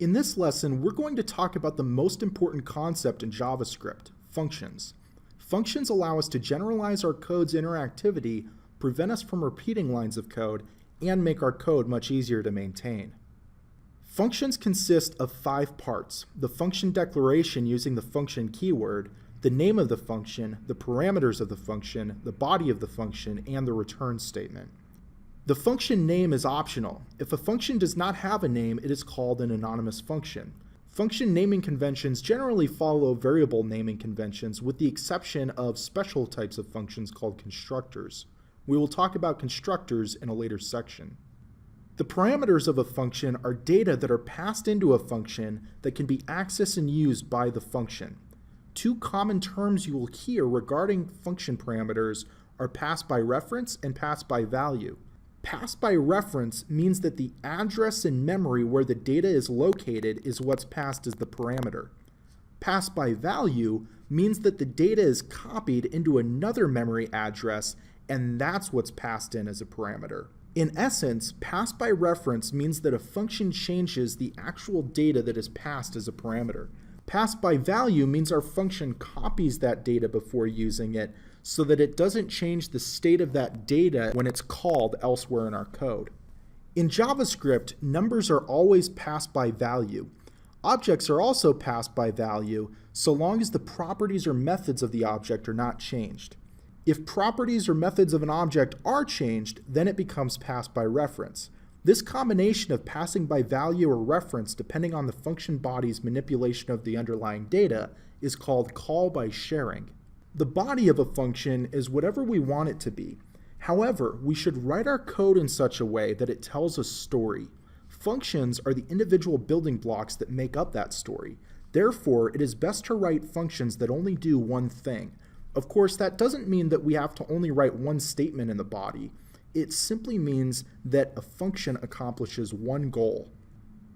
In this lesson, we're going to talk about the most important concept in JavaScript, functions. Functions allow us to generalize our code's interactivity, prevent us from repeating lines of code, and make our code much easier to maintain. Functions consist of 5 parts: the function declaration using the function keyword, the name of the function, the parameters of the function, the body of the function, and the return statement. The function name is optional. If a function does not have a name, it is called an anonymous function. Function naming conventions generally follow variable naming conventions with the exception of special types of functions called constructors. We will talk about constructors in a later section. The parameters of a function are data that are passed into a function that can be accessed and used by the function. 2 common terms you will hear regarding function parameters are pass by reference and pass by value. Pass by reference means that the address in memory where the data is located is what's passed as the parameter. Pass by value means that the data is copied into another memory address and that's what's passed in as a parameter. In essence, pass by reference means that a function changes the actual data that is passed as a parameter. Pass by value means our function copies that data before using it so that it doesn't change the state of that data when it's called elsewhere in our code. In JavaScript, numbers are always passed by value. Objects are also passed by value so long as the properties or methods of the object are not changed. If properties or methods of an object are changed, then it becomes passed by reference. This combination of passing by value or reference depending on the function body's manipulation of the underlying data is called call by sharing. The body of a function is whatever we want it to be. However, we should write our code in such a way that it tells a story. Functions are the individual building blocks that make up that story. Therefore, it is best to write functions that only do one thing. Of course, that doesn't mean that we have to only write one statement in the body. It simply means that a function accomplishes one goal.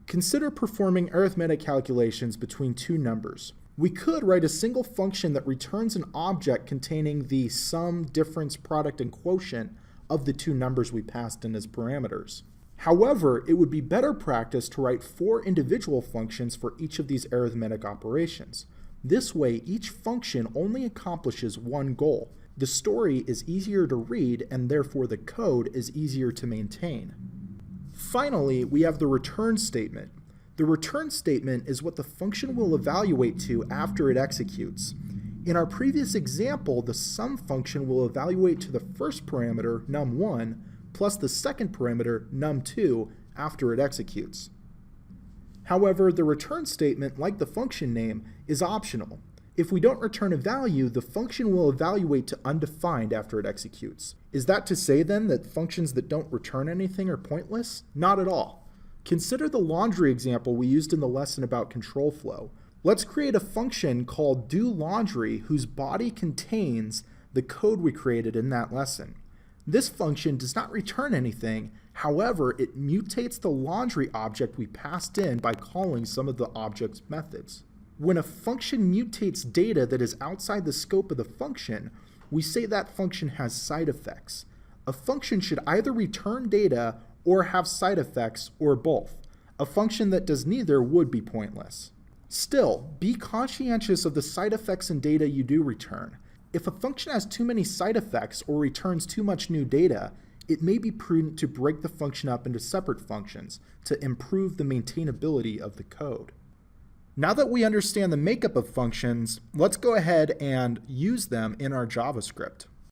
Consider performing arithmetic calculations between 2 numbers. We could write a single function that returns an object containing the sum, difference, product, and quotient of the 2 numbers we passed in as parameters. However, it would be better practice to write 4 individual functions for each of these arithmetic operations. This way, each function only accomplishes one goal. The story is easier to read and therefore the code is easier to maintain. Finally, we have the return statement. The return statement is what the function will evaluate to after it executes. In our previous example, the sum function will evaluate to the first parameter, num1, plus the second parameter, num2, after it executes. However, the return statement, like the function name, is optional. If we don't return a value, the function will evaluate to undefined after it executes. Is that to say then that functions that don't return anything are pointless? Not at all. Consider the laundry example we used in the lesson about control flow. Let's create a function called doLaundry whose body contains the code we created in that lesson. This function does not return anything, however, it mutates the laundry object we passed in by calling some of the object's methods. When a function mutates data that is outside the scope of the function, we say that function has side effects. A function should either return data or have side effects, or both. A function that does neither would be pointless. Still, be conscientious of the side effects and data you do return. If a function has too many side effects or returns too much new data, it may be prudent to break the function up into separate functions to improve the maintainability of the code. Now that we understand the makeup of functions, let's go ahead and use them in our JavaScript.